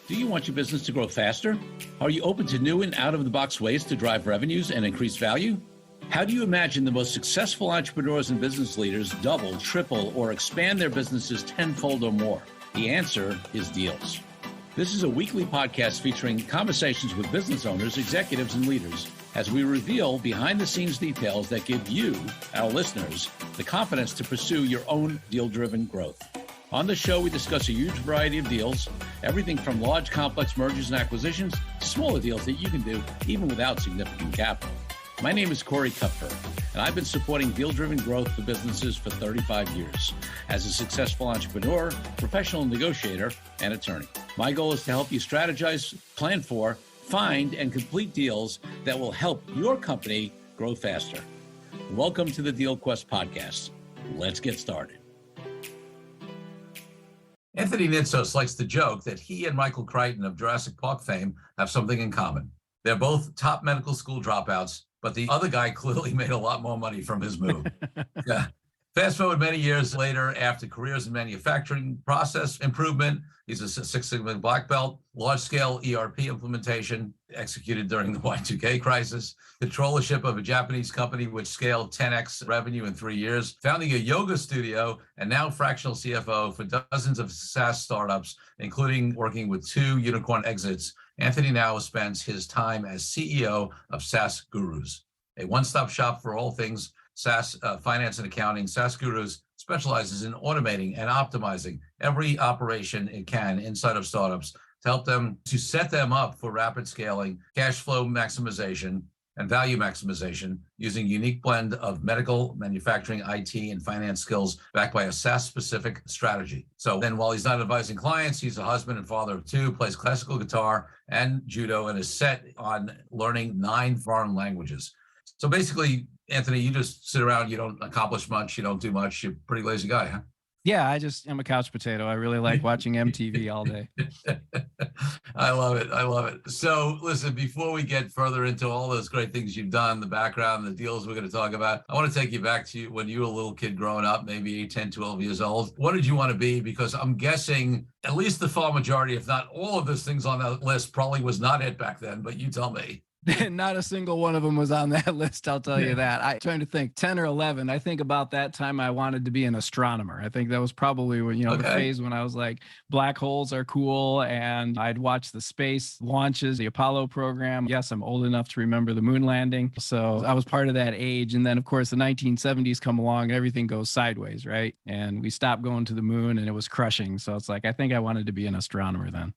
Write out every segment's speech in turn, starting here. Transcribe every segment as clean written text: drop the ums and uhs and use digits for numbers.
Do you want your business to grow faster? Are you open to new and out-of-the-box ways to drive revenues and increase value? How do you imagine the most successful entrepreneurs and business leaders double, triple, or expand their businesses tenfold or more? The answer is Deals. This is a weekly podcast featuring conversations with business owners, executives, and leaders as we reveal behind-the-scenes details that give you, our listeners, the confidence to pursue your own deal-driven growth. On the show, we discuss a huge variety of deals, everything from large, complex mergers and acquisitions to smaller deals that you can do even without significant capital. My name is Corey Kupfer, and I've been supporting deal-driven growth for businesses for 35 years as a successful entrepreneur, professional negotiator, and attorney. My goal is to help you strategize, plan for, find, and complete deals that will help your company grow faster. Welcome to the DealQuest Podcast. Let's get started. Anthony Nitsos likes to joke that he and Michael Crichton of Jurassic Park fame have something in common. They're both top medical school dropouts, but the other guy clearly made a lot more money from his move. Yeah. Fast forward many years later, after careers in manufacturing process improvement, he's a Six Sigma black belt, large-scale ERP implementation executed during the Y2K crisis, controllership of a Japanese company which scaled 10x revenue in 3 years, founding a yoga studio, and now fractional CFO for dozens of SaaS startups, including working with 2 unicorn exits. Anthony now spends his time as CEO of SaaS Gurus, a one-stop shop for all things SaaS finance and accounting. SaaS Gurus specializes in automating and optimizing every operation it can inside of startups to help them to set them up for rapid scaling, cash flow maximization, and value maximization using a unique blend of medical, manufacturing, IT, and finance skills backed by a SaaS-specific strategy. So then while he's not advising clients, he's a husband and father of 2, plays classical guitar and judo, and is set on learning 9 foreign languages. So basically, Anthony, you just sit around, you don't accomplish much, you don't do much, you're a pretty lazy guy, huh? Yeah, I just am a couch potato. I really like watching MTV all day. I love it. I love it. So listen, before we get further into all those great things you've done, the background, the deals we're going to talk about, I want to take you back to when you were a little kid growing up, maybe 8, 10, 12 years old. What did you want to be? Because I'm guessing at least the far majority, if not all of those things on that list probably was not it back then, but you tell me. Not a single one of them was on that list, I'll tell you that. I'm trying to think, 10 or 11, I think about that time I wanted to be an astronomer. I think that was probably when, the phase when I was like, black holes are cool, and I'd watch the space launches, the Apollo program. Yes, I'm old enough to remember the moon landing. So I was part of that age. And then, of course, the 1970s come along and everything goes sideways, right? And we stopped going to the moon and it was crushing. So it's like, I think I wanted to be an astronomer then.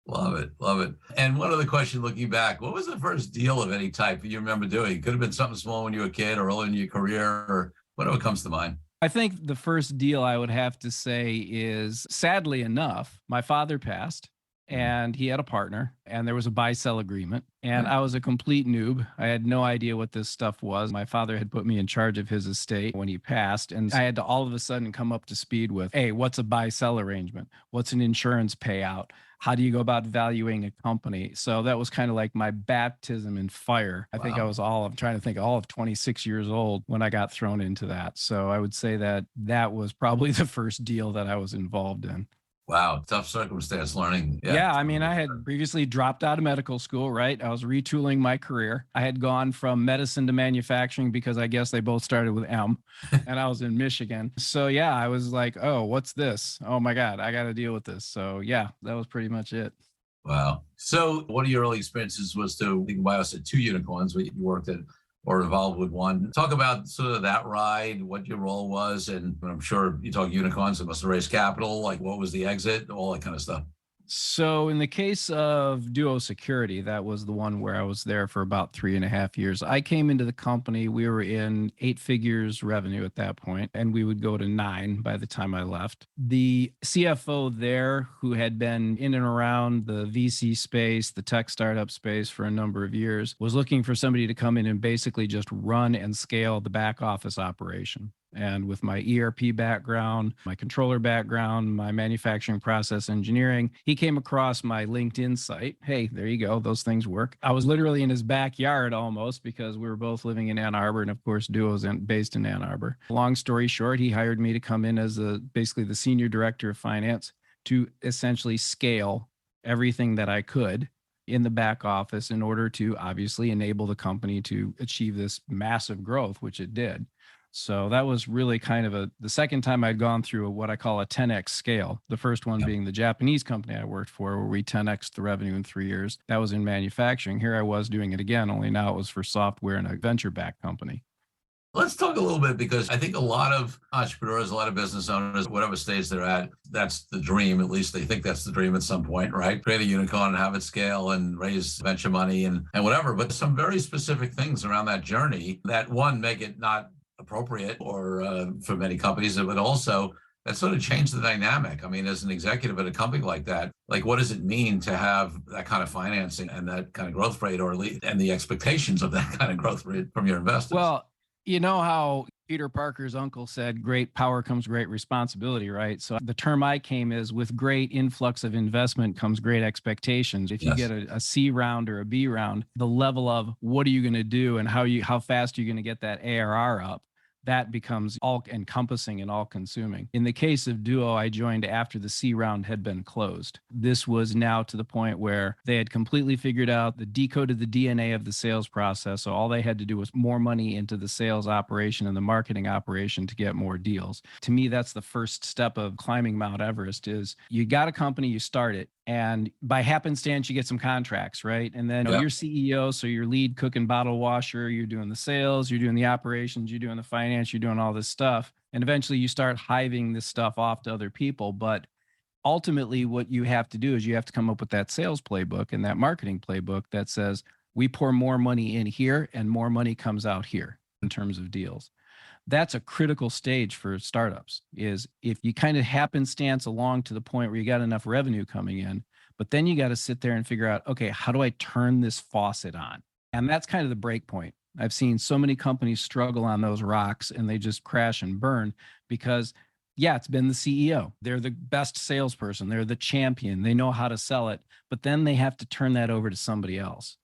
Love it. Love it. And one other question looking back, what was the first deal of any type that you remember doing? It could have been something small when you were a kid or early in your career or whatever comes to mind. I think the first deal I would have to say is, sadly enough, my father passed and he had a partner and there was a buy-sell agreement. And I was a complete noob. I had no idea what this stuff was. My father had put me in charge of his estate when he passed. And I had to all of a sudden come up to speed with, hey, what's a buy-sell arrangement? What's an insurance payout? How do you go about valuing a company? So that was kind of like my baptism in fire. I think I'm trying to think all of 26 years old when I got thrown into that. So I would say that was probably the first deal that I was involved in. Wow. Tough circumstance learning. Yeah. I mean, I had previously dropped out of medical school, right? I was retooling my career. I had gone from medicine to manufacturing because I guess they both started with M, and I was in Michigan. So yeah, I was like, oh, what's this? Oh my God, I got to deal with this. So yeah, that was pretty much it. Wow. So one of your early experiences was to, I think I said 2 unicorns, but you worked at or involved with one. Talk about sort of that ride, what your role was, and I'm sure you talk unicorns, it must have raised capital, like what was the exit, all that kind of stuff. So in the case of Duo Security, that was the one where I was there for about 3.5 years. I came into the company, we were in 8 figures revenue at that point, and we would go to 9 by the time I left. The CFO there, who had been in and around the VC space, the tech startup space for a number of years, was looking for somebody to come in and basically just run and scale the back office operation. And with my ERP background, my controller background, my manufacturing process engineering, he came across my LinkedIn site. Hey, there you go. Those things work. I was literally in his backyard almost because we were both living in Ann Arbor. And of course, Duo's based in Ann Arbor. Long story short, he hired me to come in as basically the senior director of finance to essentially scale everything that I could in the back office in order to obviously enable the company to achieve this massive growth, which it did. So that was really kind of the second time I'd gone through what I call a 10x scale. The first one being the Japanese company I worked for, where we 10x the revenue in 3 years. That was in manufacturing. Here I was doing it again, only now it was for software and a venture-backed company. Let's talk a little bit, because I think a lot of entrepreneurs, a lot of business owners, whatever stage they're at, that's the dream. At least they think that's the dream at some point, right? Create a unicorn and have it scale and raise venture money and whatever. But some very specific things around that journey that, one, make it not appropriate or for many companies, but also that sort of changed the dynamic. I mean, as an executive at a company like that, like, what does it mean to have that kind of financing and that kind of growth rate, and the expectations of that kind of growth rate from your investors? Well, you know how Peter Parker's uncle said, great power comes great responsibility, right? So the term I came is, with great influx of investment comes great expectations. If you get a C round or a B round, the level of what are you going to do and how fast are you going to get that ARR up, that becomes all encompassing and all consuming. In the case of Duo, I joined after the C round had been closed. This was now to the point where they had completely figured out, decoded the DNA of the sales process. So all they had to do was more money into the sales operation and the marketing operation to get more deals. To me, that's the first step of climbing Mount Everest. Is you got a company, you start it, and by happenstance, you get some contracts, right? And then you're CEO, so your lead cook and bottle washer, you're doing the sales, you're doing the operations, you're doing the finance, you're doing all this stuff. And eventually you start hiving this stuff off to other people. But ultimately, what you have to do is you have to come up with that sales playbook and that marketing playbook that says, we pour more money in here and more money comes out here in terms of deals. That's a critical stage for startups, is if you kind of happenstance along to the point where you got enough revenue coming in, but then you got to sit there and figure out, okay, how do I turn this faucet on? And that's kind of the break point. I've seen so many companies struggle on those rocks and they just crash and burn because, it's been the CEO. They're the best salesperson. They're the champion. They know how to sell it, but then they have to turn that over to somebody else.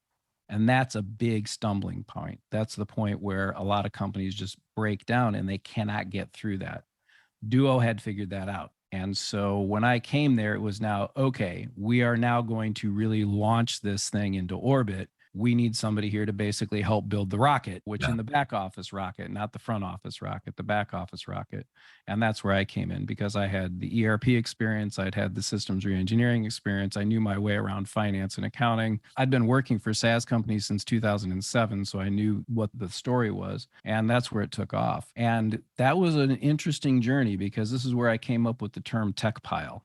And that's a big stumbling point. That's the point where a lot of companies just break down and they cannot get through that. Duo had figured that out. And so when I came there, it was now, okay, we are now going to really launch this thing into orbit. We need somebody here to basically help build the rocket, which in the back office rocket, not the front office rocket, the back office rocket. And that's where I came in, because I had the ERP experience. I'd had the systems reengineering experience. I knew my way around finance and accounting. I'd been working for SaaS companies since 2007, so I knew what the story was. And that's where it took off. And that was an interesting journey, because this is where I came up with the term tech pile.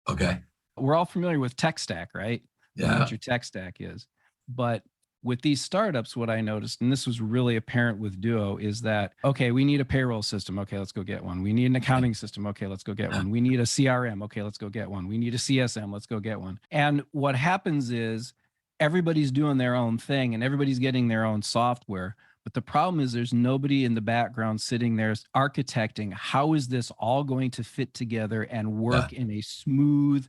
Okay. We're all familiar with tech stack, right? You know what your tech stack is. But with these startups, what I noticed, and this was really apparent with Duo, is that, okay, we need a payroll system. Okay, let's go get one. We need an accounting system. Okay, let's go get one. We need a CRM. Okay, let's go get one. We need a CSM. Let's go get one. And what happens is everybody's doing their own thing and everybody's getting their own software. But the problem is there's nobody in the background sitting there architecting, how is this all going to fit together and work in a smooth,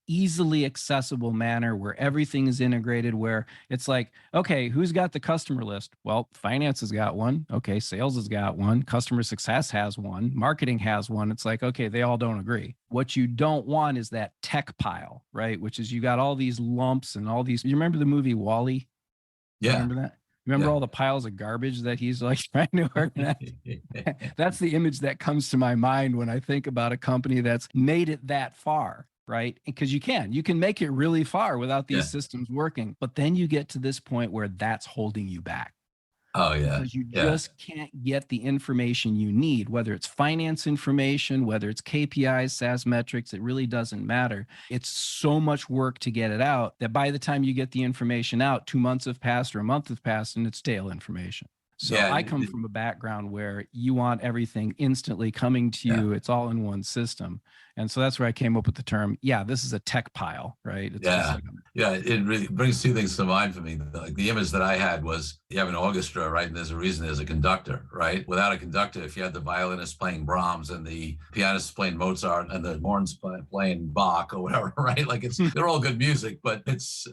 easily accessible manner where everything is integrated, where it's like, okay, who's got the customer list? Well, finance has got one. Okay, sales has got one. Customer success has one. Marketing has one. It's like, okay, they all don't agree. What you don't want is that tech pile, right? Which is, you got all these lumps and all these. You remember the movie WALL-E? Yeah. Remember that? Remember all the piles of garbage that he's like trying to organize? That's the image that comes to my mind when I think about a company that's made it that far. Right? Because you can make it really far without these systems working. But then you get to this point where that's holding you back. Oh, yeah. Because you just can't get the information you need, whether it's finance information, whether it's KPIs, SaaS metrics, it really doesn't matter. It's so much work to get it out that by the time you get the information out, 2 months have passed or a month have passed and it's stale information. So I come from a background where you want everything instantly coming to you. It's all in one system. And so that's where I came up with the term, this is a tech pile, right? It's it really brings two things to mind for me. Like, the image that I had was, you have an orchestra, right? And there's a reason there's a conductor, right? Without a conductor, if you had the violinist playing Brahms and the pianist playing Mozart and the horns playing Bach or whatever, right? Like, they're all good music, but it's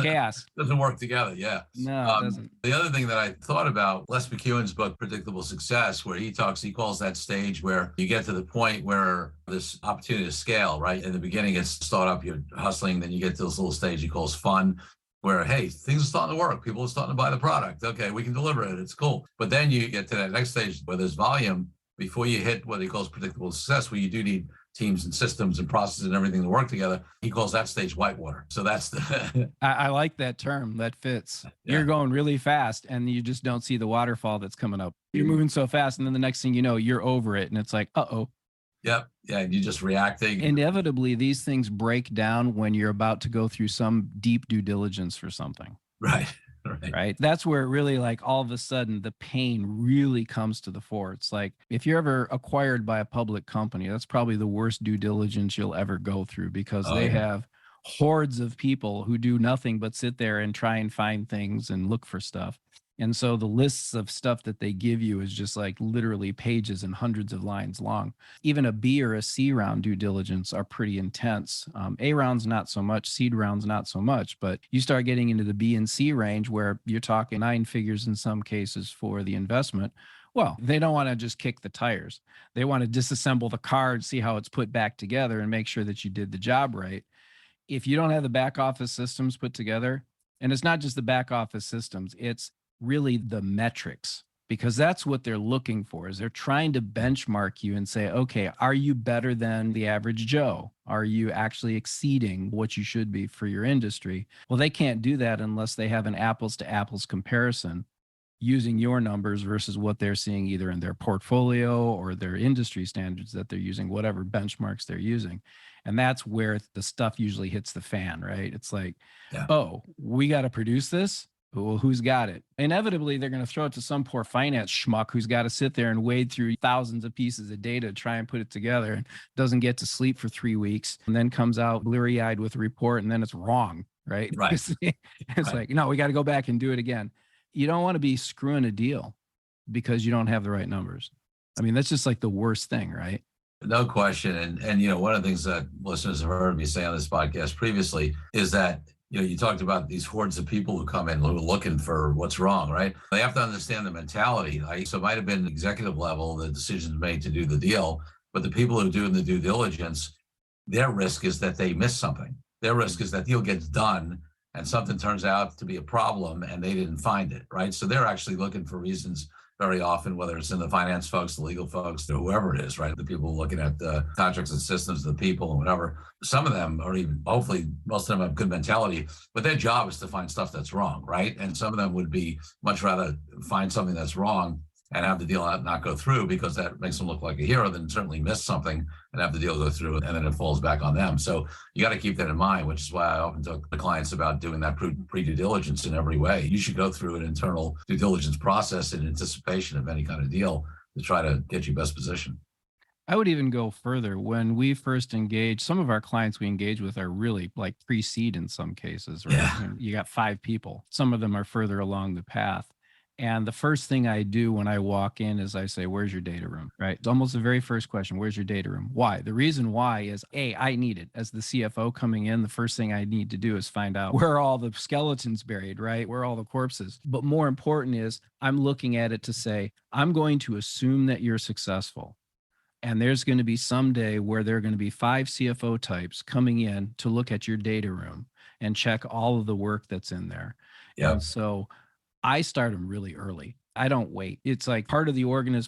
chaos. Doesn't work together. No, it doesn't. The other thing that I thought about, Les McEwen's book, Predictable Success, where he calls that stage where you get to the point where this opportunity to scale, right? In the beginning, it's startup, you're hustling, then you get to this little stage he calls fun, where, hey, things are starting to work. People are starting to buy the product. Okay, we can deliver it. It's cool. But then you get to that next stage where there's volume before you hit what he calls predictable success, where you do need teams and systems and processes and everything to work together. He calls that stage whitewater. So that's the... I like that term. That fits. Yeah. You're going really fast and you just don't see the waterfall that's coming up. You're moving so fast. And then the next thing you know, you're over it. And it's like, uh-oh. Yep. Yeah. You're just reacting. Inevitably, these things break down when you're about to go through some deep due diligence for something. Right. Right. That's where it really, like, all of a sudden the pain really comes to the fore. It's like, if you're ever acquired by a public company, that's probably the worst due diligence you'll ever go through, because they have hordes of people who do nothing but sit there and try and find things and look for stuff. And so the lists of stuff that they give you is just like literally pages and hundreds of lines long. Even a B or a C round due diligence are pretty intense. A rounds, not so much. Seed rounds, not so much. But you start getting into the B and C range where you're talking 9 figures in some cases for the investment. Well, they don't want to just kick the tires. They want to disassemble the car and see how it's put back together and make sure that you did the job right. If you don't have the back office systems put together, and it's not just the back office systems, it's really the metrics, because that's what they're looking for. Is they're trying to benchmark you and say, okay, are you better than the average Joe? Are you actually exceeding what you should be for your industry? Well, they can't do that unless they have an apples to apples comparison using your numbers versus what they're seeing either in their portfolio or their industry standards that they're using, whatever benchmarks they're using. And that's where the stuff usually hits the fan, right? It's like, oh, we got to produce this. Well, who's got it? Inevitably, they're going to throw it to some poor finance schmuck who's got to sit there and wade through thousands of pieces of data to try and put it together, and doesn't get to sleep for 3 weeks, and then comes out bleary-eyed with a report, and then it's wrong, right? Right. It's like, no, we got to go back and do it again. You don't want to be screwing a deal because you don't have the right numbers. I mean, that's just like the worst thing, right? No question. And you know, one of the things that listeners have heard me say on this podcast previously is that, you know, you talked about these hordes of people who come in who are looking for what's wrong, right? They have to understand the mentality. So it might have been executive level, the decisions made to do the deal, but the people who are doing the due diligence, their risk is that they miss something. Their risk is that deal gets done and something turns out to be a problem and they didn't find it, right? So they're actually looking for reasons very often, whether it's in the finance folks, the legal folks, or whoever it is, right? The people looking at the contracts and systems, the people and whatever. Some of them are even, hopefully most of them have good mentality, but their job is to find stuff that's wrong, right? And some of them would be much rather find something that's wrong and have the deal not go through, because that makes them look like a hero, than certainly miss something and have the deal go through and then it falls back on them. So you got to keep that in mind, which is why I often talk to clients about doing that pre-due diligence in every way. You should go through an internal due diligence process in anticipation of any kind of deal to try to get you best position. I would even go further. When we first engage, some of our clients we engage with are really like pre-seed in some cases, right? Yeah. You got 5 people. Some of them are further along the path. And the first thing I do when I walk in is I say, where's your data room, right? It's almost the very first question, where's your data room? Why? The reason why is, A, I need it. As the CFO coming in, the first thing I need to do is find out where are all the skeletons buried, right? Where are all the corpses? But more important is I'm looking at it to say, I'm going to assume that you're successful. And there's going to be some day where there are going to be 5 CFO types coming in to look at your data room and check all of the work that's in there. Yeah. And so I start them really early. I don't wait. It's like part of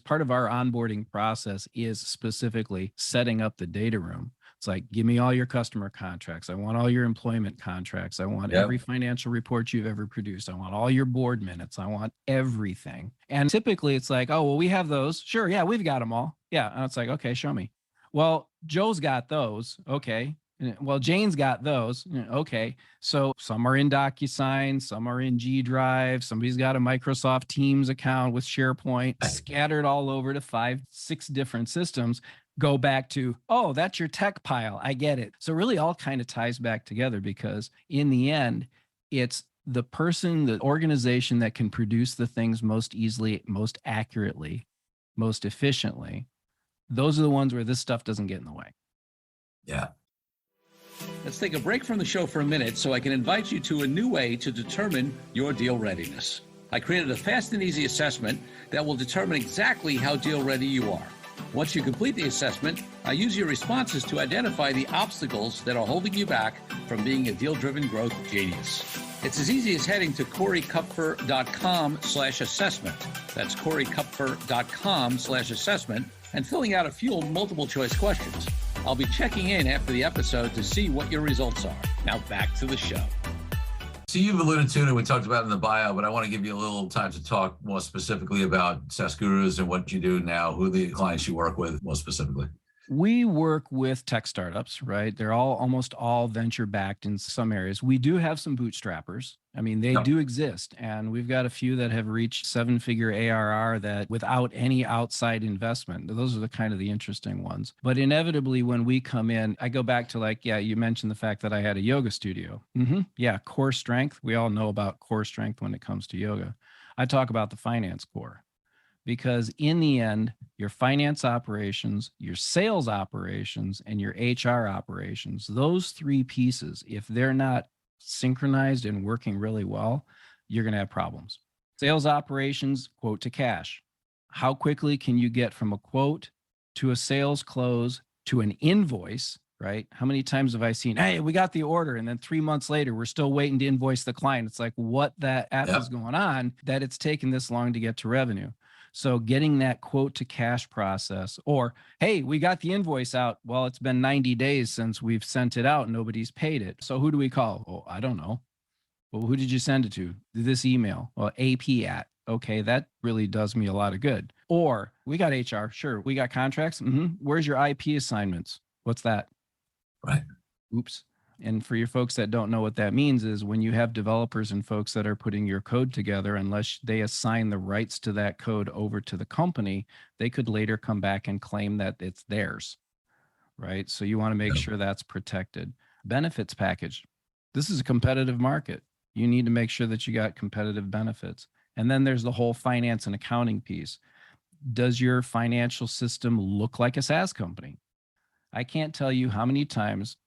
part of our onboarding process is specifically setting up the data room. It's like, give me all your customer contracts. I want all your employment contracts. I want every financial report you've ever produced. I want all your board minutes. I want everything. And typically it's like, oh, well, we have those. Sure. Yeah, we've got them all. Yeah. And it's like, okay, show me. Well, Joe's got those. Okay. Well, Jane's got those. Okay. So some are in DocuSign, some are in G Drive. Somebody's got a Microsoft Teams account with SharePoint scattered all over to 5, 6 different systems. Go back to, oh, that's your tech pile. I get it. So really all kind of ties back together, because in the end, it's the person, the organization that can produce the things most easily, most accurately, most efficiently. Those are the ones where this stuff doesn't get in the way. Yeah. Let's take a break from the show for a minute so I can invite you to a new way to determine your deal readiness. I created a fast and easy assessment that will determine exactly how deal ready you are. Once you complete the assessment, use your responses to identify the obstacles that are holding you back from being a deal-driven growth genius. It's as easy as heading to CoreyKupfer.com/assessment. That's CoreyKupfer.com/assessment and filling out a few multiple choice questions. I'll be checking in after the episode to see what your results are. Now back to the show. So you've alluded to it and we talked about it in the bio, but I want to give you a little time to talk more specifically about SaaS Gurus and what you do now, who the clients you work with more specifically. We work with tech startups, right? They're almost all venture backed in some areas. We do have some bootstrappers. I mean, they do exist. And we've got a few that have reached 7-figure ARR that without any outside investment. Those are the kind of the interesting ones. But inevitably, when we come in, I go back to you mentioned the fact that I had a yoga studio. Yeah, core strength. We all know about core strength when it comes to yoga. I talk about the finance core. Because in the end, your finance operations, your sales operations, and your HR operations, those three pieces, if they're not synchronized and working really well, you're going to have problems. Sales operations, quote to cash. How quickly can you get from a quote to a sales close to an invoice, right? How many times have I seen, hey, we got the order, and then 3 months later, we're still waiting to invoice the client. It's like, what the F is going on that it's taken this long to get to revenue? So getting that quote to cash process, or, hey, we got the invoice out. Well, it's been 90 days since we've sent it out. Nobody's paid it. So who do we call? Oh, I don't know. Well, who did you send it to? This email. Well, AP at. Okay, that really does me a lot of good. Or we got HR. Sure. We got contracts. Where's your IP assignments? What's that? Right. Oops. And for your folks that don't know what that means is when you have developers and folks that are putting your code together, unless they assign the rights to that code over to the company, they could later come back and claim that it's theirs, right? So you want to make sure that's protected. Benefits package. This is a competitive market. You need to make sure that you got competitive benefits. And then there's the whole finance and accounting piece. Does your financial system look like a SaaS company? I can't tell you how many times,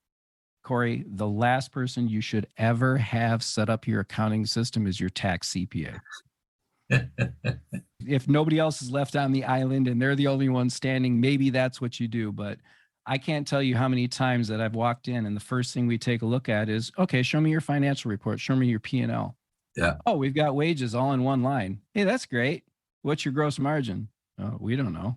Corey, the last person you should ever have set up your accounting system is your tax CPA. If nobody else is left on the island and they're the only one standing, maybe that's what you do. But I can't tell you how many times that I've walked in and the first thing we take a look at is, okay, show me your financial report. Show me your P&L. Yeah. Oh, we've got wages all in one line. Hey, that's great. What's your gross margin? Oh, we don't know.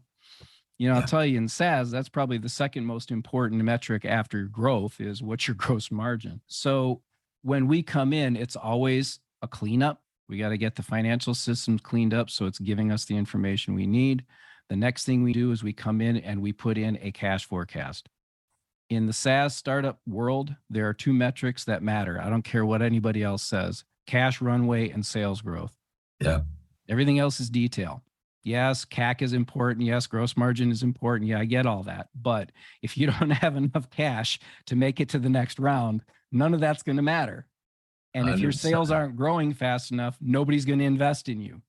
I'll tell you in SaaS, that's probably the second most important metric after growth is what's your gross margin. So when we come in, it's always a cleanup. We got to get the financial systems cleaned up so it's giving us the information we need. The next thing we do is we come in and we put in a cash forecast. In the SaaS startup world, there are two metrics that matter. I don't care what anybody else says: cash runway and sales growth. Yeah. Everything else is detail. Yes, CAC is important. Yes, gross margin is important. Yeah, I get all that. But if you don't have enough cash to make it to the next round, none of that's going to matter. And if your sales aren't growing fast enough, nobody's going to invest in you.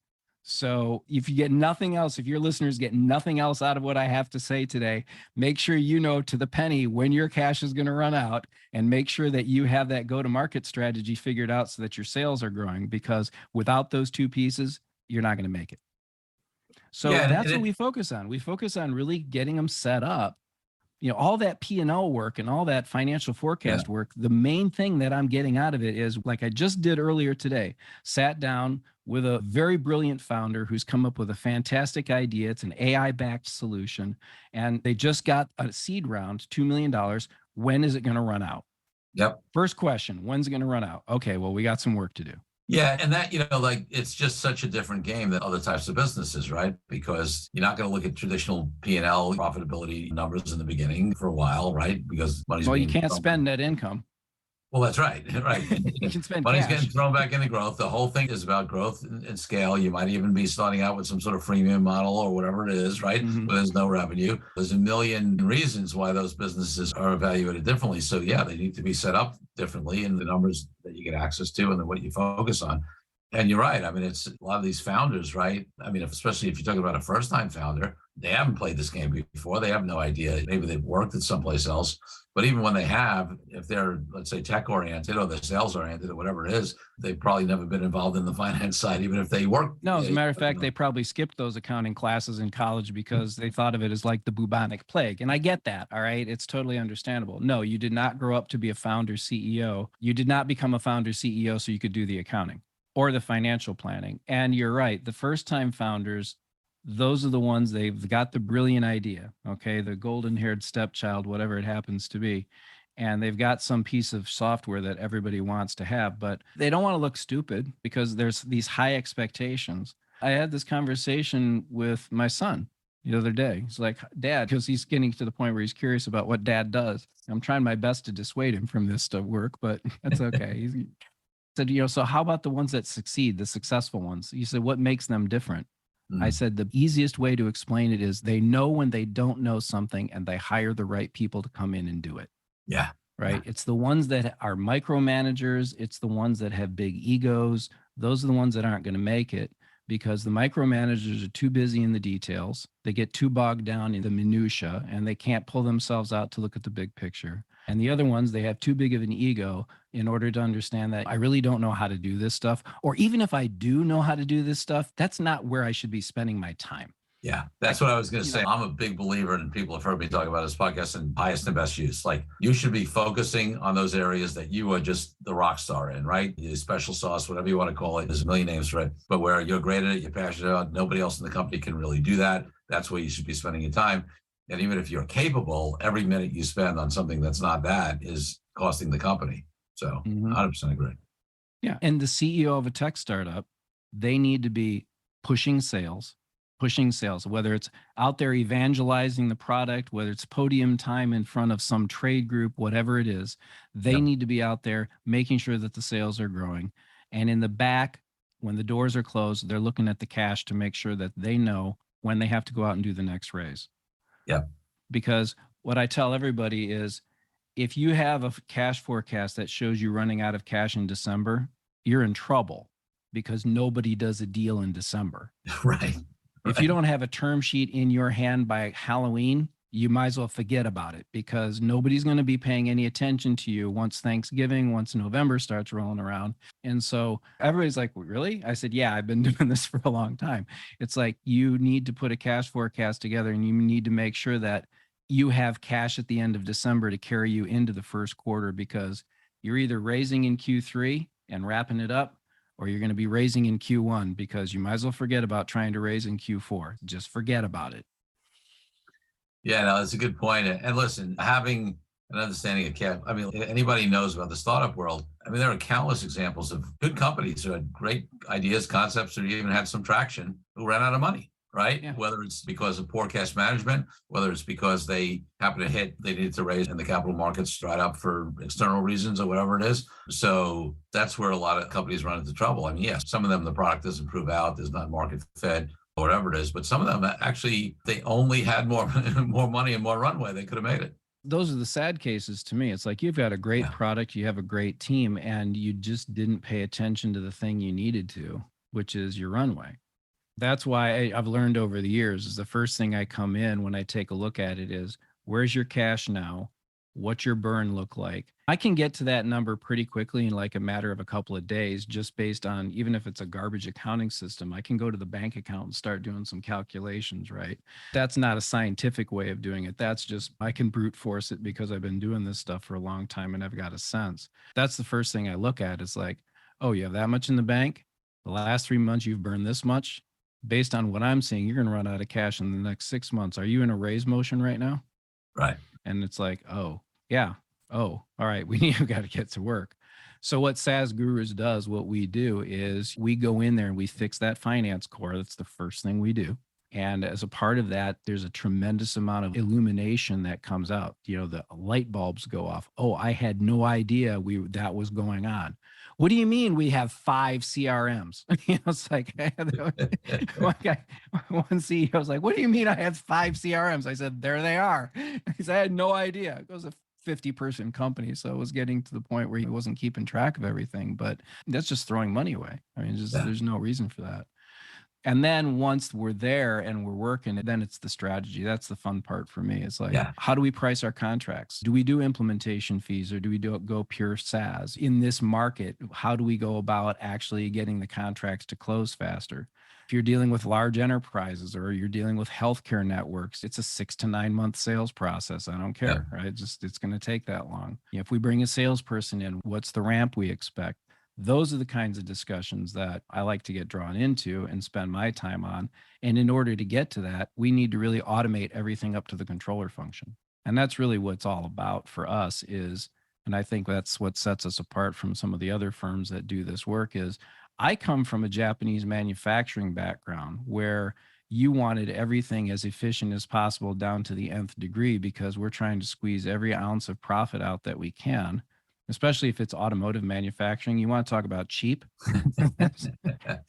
So if you get nothing else, if your listeners get nothing else out of what I have to say today, make sure you know to the penny when your cash is going to run out, and make sure that you have that go-to-market strategy figured out so that your sales are growing, because without those two pieces, you're not going to make it. So that's what we focus on. We focus on really getting them set up. All that P&L work and all that financial forecast work, the main thing that I'm getting out of it is, like I just did earlier today, sat down with a very brilliant founder who's come up with a fantastic idea. It's an AI-backed solution, and they just got a seed round, $2 million. When is it going to run out? Yep. First question, when's it going to run out? Okay, well, we got some work to do. Yeah. And that, it's just such a different game than other types of businesses, right? Because you're not going to look at traditional P&L profitability numbers in the beginning for a while, right? Because money's you can't spend net income. Well, that's right. Right. You can spend money's cash. Getting thrown back into growth. The whole thing is about growth and scale. You might even be starting out with some sort of freemium model or whatever it is, right? Mm-hmm. But there's no revenue. There's a million reasons why those businesses are evaluated differently. So yeah, they need to be set up differently in the numbers that you get access to and then what you focus on. And you're right. I mean, it's a lot of these founders, right? I mean, especially if you're talking about a first-time founder, they haven't played this game before. They have no idea. Maybe they've worked at someplace else. But even when they have, if they're, let's say, tech oriented or they're sales oriented or whatever it is, they've probably never been involved in the finance side, even if they work. No, as a matter of fact, they probably skipped those accounting classes in college because they thought of it as like the bubonic plague. And I get that. All right. It's totally understandable. No, you did not grow up to be a founder CEO. You did not become a founder CEO so you could do the accounting or the financial planning. And you're right. The first time founders, those are the ones they've got the brilliant idea, okay, the golden haired stepchild, whatever it happens to be. And they've got some piece of software that everybody wants to have, but they don't want to look stupid because there's these high expectations. I had this conversation with my son the other day. He's like, Dad, because he's getting to the point where he's curious about what Dad does. I'm trying my best to dissuade him from this stuff work, but that's okay. He said, so how about the ones that succeed, the successful ones? He said, what makes them different? I said, the easiest way to explain it is they know when they don't know something and they hire the right people to come in and do it. Yeah. Right. Yeah. It's the ones that are micromanagers. It's the ones that have big egos. Those are the ones that aren't going to make it because the micromanagers are too busy in the details. They get too bogged down in the minutia and they can't pull themselves out to look at the big picture. And the other ones, they have too big of an ego in order to understand that I really don't know how to do this stuff. Or even if I do know how to do this stuff, that's not where I should be spending my time. Yeah, that's what I was going to say. I'm a big believer, and people have heard me talk about this podcast, and highest and best use. Like, you should be focusing on those areas that you are just the rock star in, right? Your special sauce, whatever you want to call it. There's a million names for it, but where you're great at it, you're passionate about it, nobody else in the company can really do that. That's where you should be spending your time. And even if you're capable, every minute you spend on something that's not that is costing the company. So 100% agree. Yeah. And the CEO of a tech startup, they need to be pushing sales, whether it's out there evangelizing the product, whether it's podium time in front of some trade group, whatever it is, they need to be out there making sure that the sales are growing. And in the back, when the doors are closed, they're looking at the cash to make sure that they know when they have to go out and do the next raise. Yeah. Because what I tell everybody is if you have a cash forecast that shows you running out of cash in December, you're in trouble because nobody does a deal in December. Right. If you don't have a term sheet in your hand by Halloween, you might as well forget about it because nobody's going to be paying any attention to you once Thanksgiving, once November starts rolling around. And so everybody's like, really? I said, yeah, I've been doing this for a long time. It's like you need to put a cash forecast together and you need to make sure that you have cash at the end of December to carry you into the first quarter because you're either raising in Q3 and wrapping it up, or you're going to be raising in Q1 because you might as well forget about trying to raise in Q4. Just forget about it. Yeah, no, that's a good point. And listen, having an understanding of cash, I mean, anybody knows about the startup world. I mean, there are countless examples of good companies who had great ideas, concepts, or even had some traction who ran out of money, right? Yeah. Whether it's because of poor cash management, whether it's because they happen to they needed to raise and the capital markets dried up for external reasons or whatever it is. So that's where a lot of companies run into trouble. I mean, yes, some of them, the product doesn't prove out, there's not market fit, whatever it is, but some of them actually, they only had more money and more runway. They could have made it. Those are the sad cases to me. It's like you've got a great product, you have a great team, and you just didn't pay attention to the thing you needed to, which is your runway. That's why I've learned over the years is the first thing I come in when I take a look at it is, where's your cash now? What's your burn look like? I can get to that number pretty quickly in like a matter of a couple of days, just based on, even if it's a garbage accounting system, I can go to the bank account and start doing some calculations, right? That's not a scientific way of doing it. That's just, I can brute force it because I've been doing this stuff for a long time and I've got a sense. That's the first thing I look at is like, oh, you have that much in the bank? The last 3 months you've burned this much? Based on what I'm seeing, you're going to run out of cash in the next 6 months. Are you in a raise motion right now? Right. And it's like, oh, yeah. Oh, all right. We've got to get to work. So what SaaS Gurus does, what we do is we go in there and we fix that finance core. That's the first thing we do. And as a part of that, there's a tremendous amount of illumination that comes out. You know, the light bulbs go off. Oh, I had no idea that was going on. What do you mean we have 5 CRMs? You know, it's like one CEO was like, what do you mean I had 5 CRMs? I said, there they are. Because I had no idea. It was a 50-person company. So it was getting to the point where he wasn't keeping track of everything. But that's just throwing money away. I mean, there's no reason for that. And then once we're there and we're working, then it's the strategy. That's the fun part for me. It's like, how do we price our contracts? Do we do implementation fees or do we go pure SaaS? In this market, how do we go about actually getting the contracts to close faster? If you're dealing with large enterprises or you're dealing with healthcare networks, it's a 6 to 9 month sales process. I don't care, right? It's going to take that long. If we bring a salesperson in, what's the ramp we expect? Those are the kinds of discussions that I like to get drawn into and spend my time on. And in order to get to that, we need to really automate everything up to the controller function. And that's really what it's all about for us is, and I think that's what sets us apart from some of the other firms that do this work is I come from a Japanese manufacturing background where you wanted everything as efficient as possible down to the nth degree because we're trying to squeeze every ounce of profit out that we can. Especially if it's automotive manufacturing. You want to talk about cheap?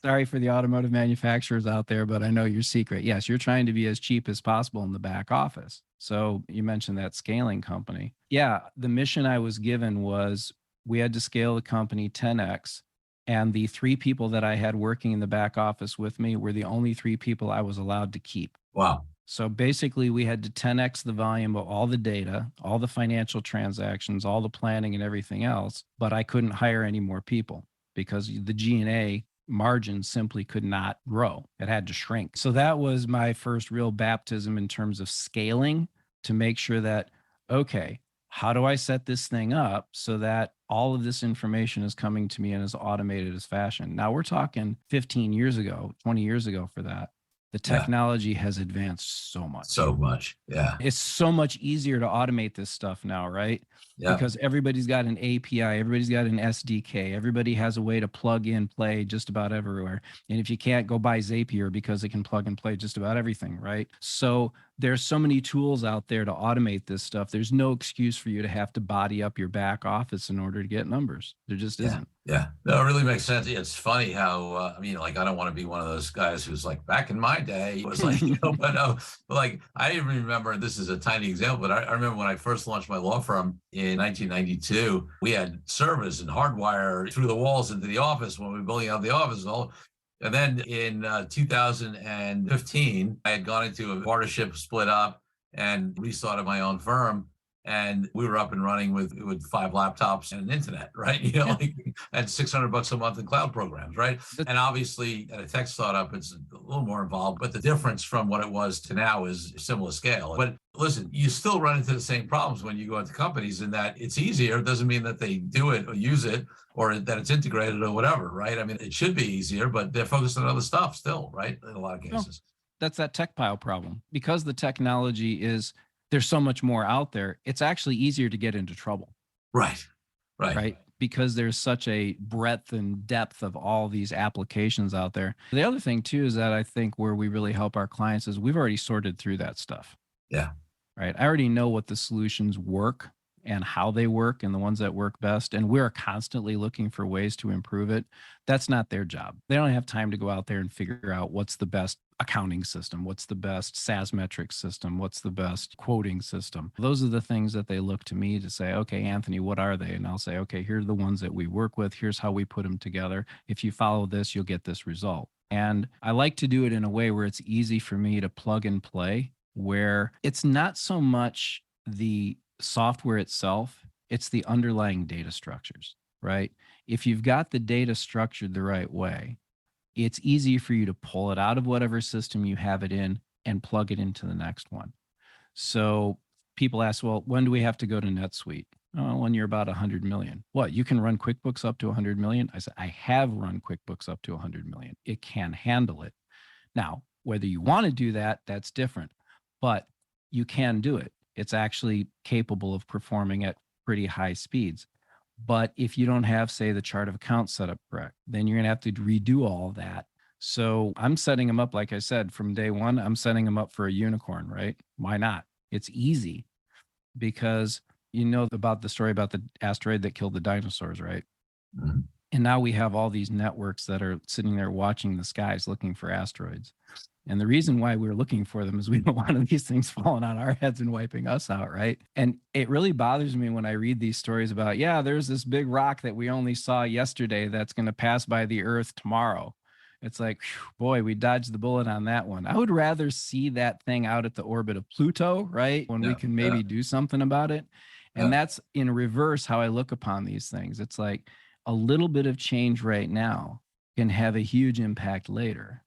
Sorry for the automotive manufacturers out there, but I know your secret. Yes, you're trying to be as cheap as possible in the back office. So you mentioned that scaling company. Yeah, the mission I was given was we had to scale the company 10x. And the 3 people that I had working in the back office with me were the only 3 people I was allowed to keep. Wow. So basically we had to 10x the volume of all the data, all the financial transactions, all the planning and everything else, but I couldn't hire any more people because the G&A margin simply could not grow. It had to shrink. So that was my first real baptism in terms of scaling to make sure that, okay, how do I set this thing up so that all of this information is coming to me in as automated as fashion? Now we're talking 15 years ago, 20 years ago for that. The technology has advanced so much. So much. Yeah. It's so much easier to automate this stuff now, right? Yeah. Because everybody's got an API, everybody's got an SDK, everybody has a way to plug in, play just about everywhere. And if you can't, go buy Zapier because it can plug and play just about everything, right? So there's so many tools out there to automate this stuff. There's no excuse for you to have to body up your back office in order to get numbers. There just isn't. Yeah, no, it really makes sense. It's funny how, I mean, like, I don't want to be one of those guys who's like, back in my day, it was like, but like, I even remember, this is a tiny example, but I remember when I first launched my law firm in 1992, we had servers and hardwire through the walls into the office when we were building out the office and all. And then in 2015, I had gone into a partnership, split up, and restarted my own firm. And we were up and running with 5 laptops and an internet, right? Like, and $600 a month in cloud programs, right? And obviously, at a tech startup, it's a little more involved, but the difference from what it was to now is similar scale. But listen, you still run into the same problems when you go into companies in that it's easier. It doesn't mean that they do it or use it or that it's integrated or whatever, right? I mean, it should be easier, but they're focused on other stuff still, right? In a lot of cases. That's that tech pile problem. Because the technology is, there's so much more out there, it's actually easier to get into trouble. Right. Because there's such a breadth and depth of all these applications out there. The other thing too is that I think where we really help our clients is we've already sorted through that stuff. Yeah. Right. I already know what the solutions work and how they work and the ones that work best. And we're constantly looking for ways to improve it. That's not their job. They don't have time to go out there and figure out what's the best accounting system, what's the best SaaS metrics system, what's the best quoting system. Those are the things that they look to me to say, okay, Anthony, what are they? And I'll say, okay, here are the ones that we work with. Here's how we put them together. If you follow this, you'll get this result. And I like to do it in a way where it's easy for me to plug and play, where it's not so much the software itself, it's the underlying data structures, right? If you've got the data structured the right way, it's easy for you to pull it out of whatever system you have it in and plug it into the next one. So people ask, well, when do we have to go to NetSuite? Oh, when you're about 100 million. What, you can run QuickBooks up to 100 million? I said, I have run QuickBooks up to 100 million. It can handle it. Now, whether you want to do that, that's different, but you can do it. It's actually capable of performing at pretty high speeds. But if you don't have, say, the chart of accounts set up correct, then you're going to have to redo all that. So I'm setting them up, like I said, from day one, I'm setting them up for a unicorn, right? Why not? It's easy because you know about the story about the asteroid that killed the dinosaurs, right? Mm-hmm. And now we have all these networks that are sitting there watching the skies looking for asteroids. And the reason why we're looking for them is we don't want these things falling on our heads and wiping us out, right? And it really bothers me when I read these stories about, yeah, there's this big rock that we only saw yesterday that's going to pass by the Earth tomorrow. It's like, phew, boy, we dodged the bullet on that one. I would rather see that thing out at the orbit of Pluto, right? When we Yeah, can yeah, maybe do something about it. And yeah, that's in reverse how I look upon these things. It's like a little bit of change right now can have a huge impact later.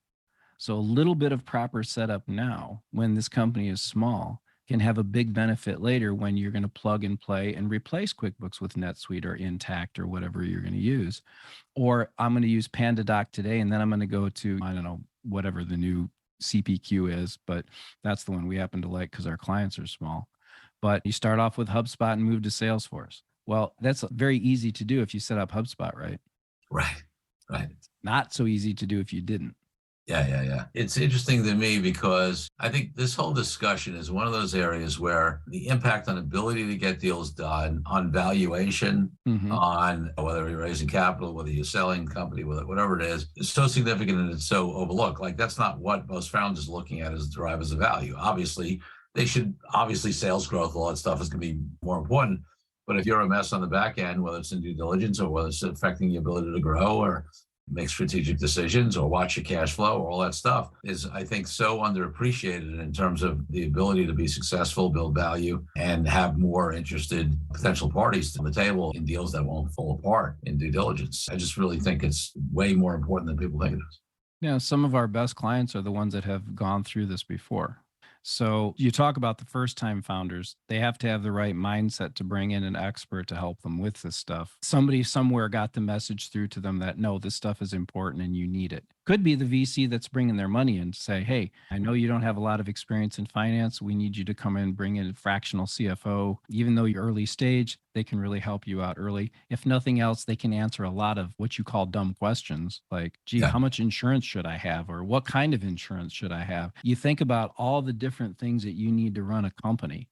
So a little bit of proper setup now when this company is small can have a big benefit later when you're going to plug and play and replace QuickBooks with NetSuite or Intact or whatever you're going to use. Or I'm going to use PandaDoc today, and then I'm going to go to, I don't know, whatever the new CPQ is, but that's the one we happen to like because our clients are small. But you start off with HubSpot and move to Salesforce. Well, that's very easy to do if you set up HubSpot right. right, right. Not so easy to do if you didn't. Yeah. It's interesting to me because I think this whole discussion is one of those areas where the impact on ability to get deals done, on valuation, on whether you're raising capital, whether you're selling company, whatever it is so significant and it's so overlooked. Like that's not what most founders are looking at as drivers of value. Obviously, sales growth, all that stuff is going to be more important. But if you're a mess on the back end, whether it's in due diligence or whether it's affecting your ability to grow or make strategic decisions or watch your cash flow or all that stuff is, I think, so underappreciated in terms of the ability to be successful, build value, and have more interested potential parties to the table in deals that won't fall apart in due diligence. I just really think it's way more important than people think it is. Yeah, some of our best clients are the ones that have gone through this before. So you talk about the first time founders, they have to have the right mindset to bring in an expert to help them with this stuff. Somebody somewhere got the message through to them that, no, this stuff is important and you need it. Could be the VC that's bringing their money in to say, hey, I know you don't have a lot of experience in finance. We need you to come in, bring in a fractional CFO. Even though you're early stage, they can really help you out early. If nothing else, they can answer a lot of what you call dumb questions like, gee, how much insurance should I have? Or what kind of insurance should I have? You think about all the different things that you need to run a company.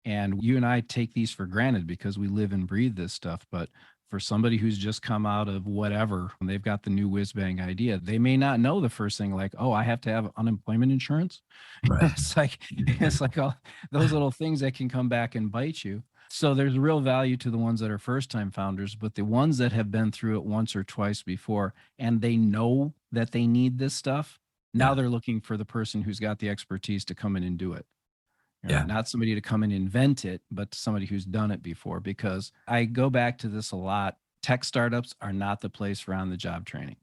And you and I take these for granted because we live and breathe this stuff. But for somebody who's just come out of whatever, and they've got the new whiz bang idea, they may not know the first thing like, oh, I have to have unemployment insurance. Right. it's like all those little things that can come back and bite you. So there's real value to the ones that are first time founders, but the ones that have been through it once or twice before, and they know that they need this stuff. Now they're looking for the person who's got the expertise to come in and do it. Not somebody to come and invent it, but somebody who's done it before. Because I go back to this a lot. Tech startups are not the place for on the job training.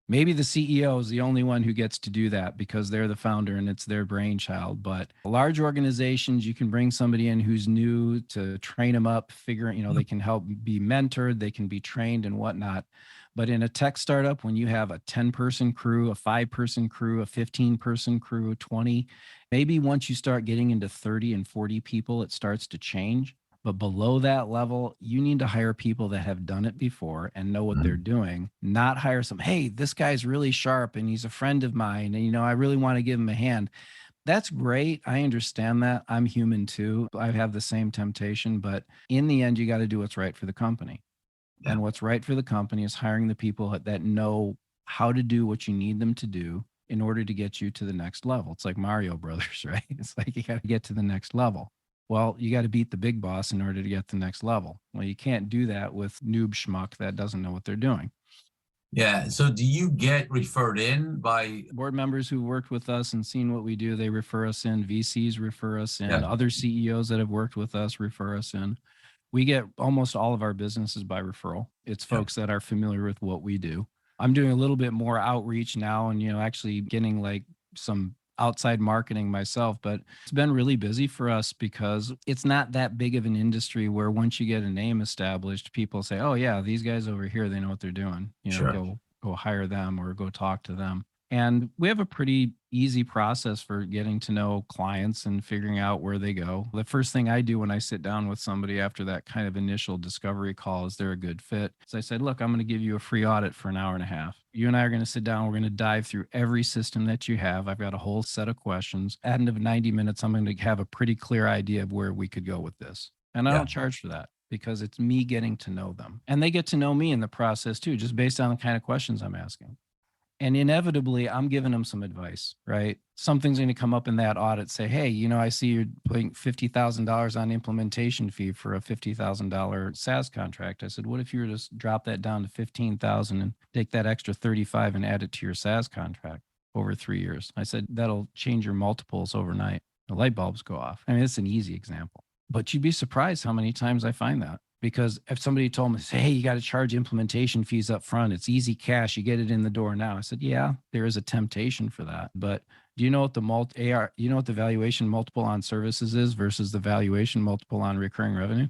Maybe the CEO is the only one who gets to do that because they're the founder and it's their brainchild. But large organizations, you can bring somebody in who's new to train them up, they can help be mentored, they can be trained and whatnot. But in a tech startup, when you have a 10-person crew, a 5-person crew, a 15-person crew, 20, maybe once you start getting into 30 and 40 people, it starts to change. But below that level, you need to hire people that have done it before and know what they're doing, not hire some, hey, this guy's really sharp and he's a friend of mine and, I really want to give him a hand. That's great. I understand that. I'm human too. I have the same temptation, but in the end, you got to do what's right for the company. And what's right for the company is hiring the people that know how to do what you need them to do in order to get you to the next level. It's like Mario Brothers, right? It's like you got to get to the next level. Well, you got to beat the big boss in order to get to the next level. Well, you can't do that with noob schmuck that doesn't know what they're doing. Yeah. So do you get referred in by board members who worked with us and seen what we do? They refer us in. VCs refer us in. Other CEOs that have worked with us refer us in. We get almost all of our businesses by referral. It's folks that are familiar with what we do. I'm doing a little bit more outreach now and, actually getting like some outside marketing myself, but it's been really busy for us because it's not that big of an industry where once you get a name established, people say, oh yeah, these guys over here, they know what they're doing. Go hire them or go talk to them. And we have a pretty easy process for getting to know clients and figuring out where they go. The first thing I do when I sit down with somebody after that kind of initial discovery call, is there a good fit? So I said, look, I'm going to give you a free audit for an hour and a half. You and I are going to sit down. We're going to dive through every system that you have. I've got a whole set of questions. At the end of 90 minutes, I'm going to have a pretty clear idea of where we could go with this. And I don't charge for that because it's me getting to know them. And they get to know me in the process too, just based on the kind of questions I'm asking. And inevitably, I'm giving them some advice, right? Something's going to come up in that audit, say, hey, I see you're putting $50,000 on implementation fee for a $50,000 SaaS contract. I said, what if you were to just drop that down to $15,000 and take that extra 35 and add it to your SaaS contract over 3 years? I said, that'll change your multiples overnight. The light bulbs go off. I mean, it's an easy example, but you'd be surprised how many times I find that. Because if somebody told me, say, hey, you got to charge implementation fees up front, it's easy cash, you get it in the door now. I said, yeah, there is a temptation for that. But do you know what the valuation multiple on services is versus the valuation multiple on recurring revenue?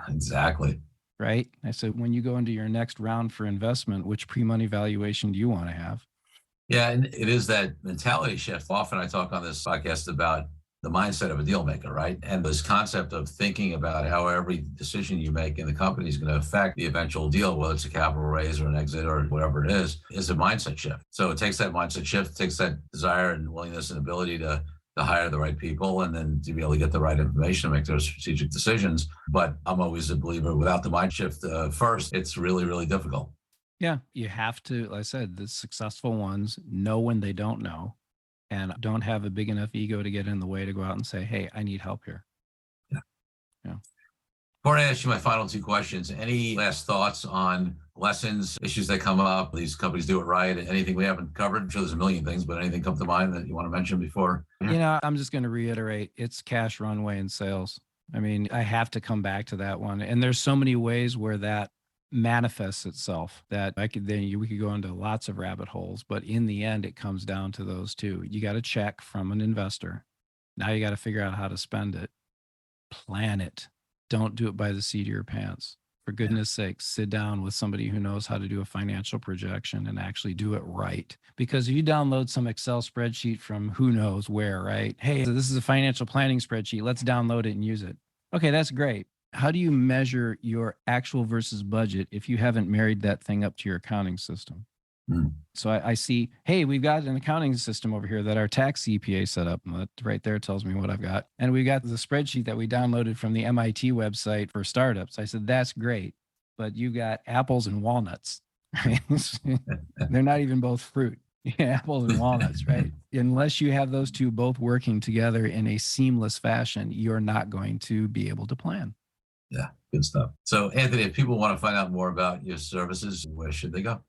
Exactly. Right. I said, when you go into your next round for investment, which pre-money valuation do you want to have? Yeah, and it is that mentality shift. Often I talk on this podcast about the mindset of a deal maker, right? And this concept of thinking about how every decision you make in the company is going to affect the eventual deal, whether it's a capital raise or an exit or whatever it is a mindset shift. So it takes that mindset shift, takes that desire and willingness and ability to hire the right people and then to be able to get the right information to make those strategic decisions. But I'm always a believer without the mind shift first, it's really, really difficult. Yeah, you have to, like I said, the successful ones know when they don't know. And don't have a big enough ego to get in the way to go out and say, hey, I need help here. Yeah. Before I ask you my final two questions, any last thoughts on lessons, issues that come up? These companies do it right. Anything we haven't covered? I'm sure there's a million things, but anything come to mind that you want to mention before? I'm just going to reiterate, it's cash runway and sales. I mean, I have to come back to that one. And there's so many ways where that manifests itself that we could go into lots of rabbit holes, but in the end, it comes down to those two. You got a check from an investor. Now you got to figure out how to spend it. Plan it. Don't do it by the seat of your pants. For goodness sake, sit down with somebody who knows how to do a financial projection and actually do it right. Because if you download some Excel spreadsheet from who knows where, right? Hey, this is a financial planning spreadsheet. Let's download it and use it. Okay, that's great. How do you measure your actual versus budget if you haven't married that thing up to your accounting system? So I see, hey, we've got an accounting system over here that our tax CPA set up. And that right there tells me what I've got. And we got the spreadsheet that we downloaded from the MIT website for startups. I said, that's great, but you got apples and walnuts. Right? They're not even both fruit. Apples and walnuts, right? Unless you have those two both working together in a seamless fashion, you're not going to be able to plan. Yeah, good stuff. So, Anthony, if people want to find out more about your services, where should they go?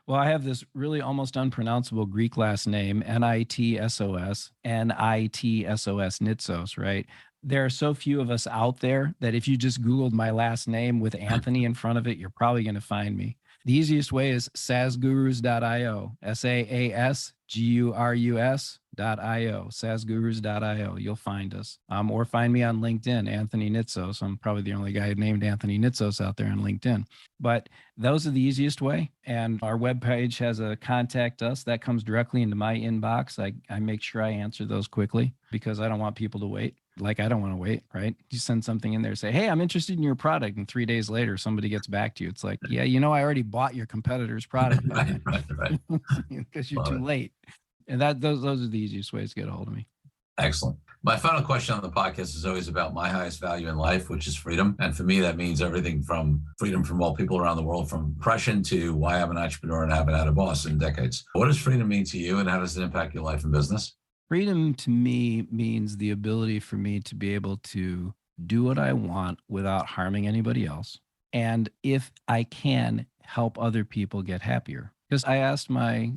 Well, I have this really almost unpronounceable Greek last name, Nitsos, Nitsos, right? There are so few of us out there that if you just Googled my last name with Anthony in front of it, you're probably going to find me. The easiest way is SaaSgurus.io, SaaSgurus.io, SaaSgurus.io. You'll find us. Or find me on LinkedIn, Anthony Nitsos. I'm probably the only guy named Anthony Nitsos out there on LinkedIn. But those are the easiest way. And our webpage has a contact us that comes directly into my inbox. I make sure I answer those quickly because I don't want people to wait. Like, I don't want to wait, right? You send something in there, say, hey, I'm interested in your product. And 3 days later, somebody gets back to you. It's like, yeah, I already bought your competitor's product. Right. Because you're too late. And those are the easiest ways to get a hold of me. Excellent. My final question on the podcast is always about my highest value in life, which is freedom. And for me, that means everything from freedom from all people around the world, from depression to why I'm an entrepreneur and haven't had a boss in decades. What does freedom mean to you and how does it impact your life and business? Freedom to me means the ability for me to be able to do what I want without harming anybody else. And if I can, help other people get happier. Because I asked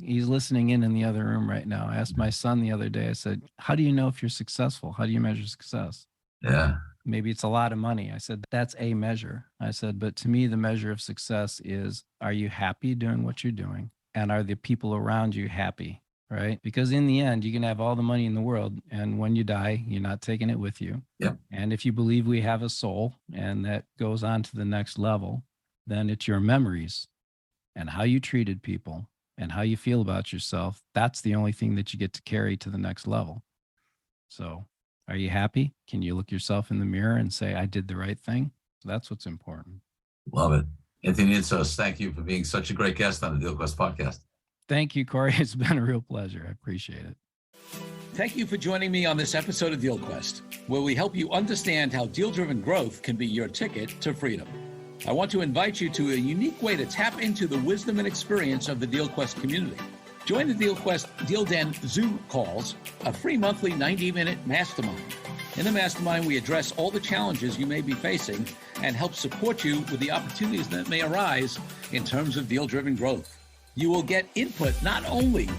he's listening in the other room right now. I asked my son the other day, I said, how do you know if you're successful? How do you measure success? Yeah. Maybe it's a lot of money. I said, that's a measure. I said, but to me, the measure of success is, are you happy doing what you're doing? And are the people around you happy? Right? Because in the end, you can have all the money in the world. And when you die, you're not taking it with you. Yep. And if you believe we have a soul and that goes on to the next level, then it's your memories and how you treated people and how you feel about yourself. That's the only thing that you get to carry to the next level. So are you happy? Can you look yourself in the mirror and say, I did the right thing? So that's what's important. Love it. Anthony Nitsos, thank you for being such a great guest on the DealQuest podcast. Thank you, Corey. It's been a real pleasure. I appreciate it. Thank you for joining me on this episode of DealQuest, where we help you understand how deal-driven growth can be your ticket to freedom. I want to invite you to a unique way to tap into the wisdom and experience of the DealQuest community. Join the DealQuest Deal Den Zoom calls, a free monthly 90-minute mastermind. In the mastermind, we address all the challenges you may be facing and help support you with the opportunities that may arise in terms of deal-driven growth. You will get input not only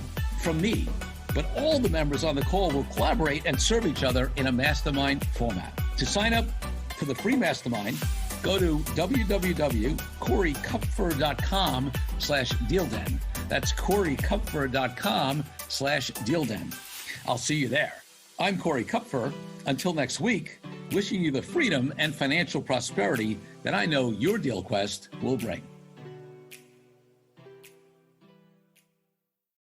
from me, but all the members on the call will collaborate and serve each other in a mastermind format. To sign up for the free mastermind, go to www.corykupfer.com/dealden. That's corykupfer.com/dealden. I'll see you there. I'm Corey Kupfer. Until next week, wishing you the freedom and financial prosperity that I know your DealQuest will bring.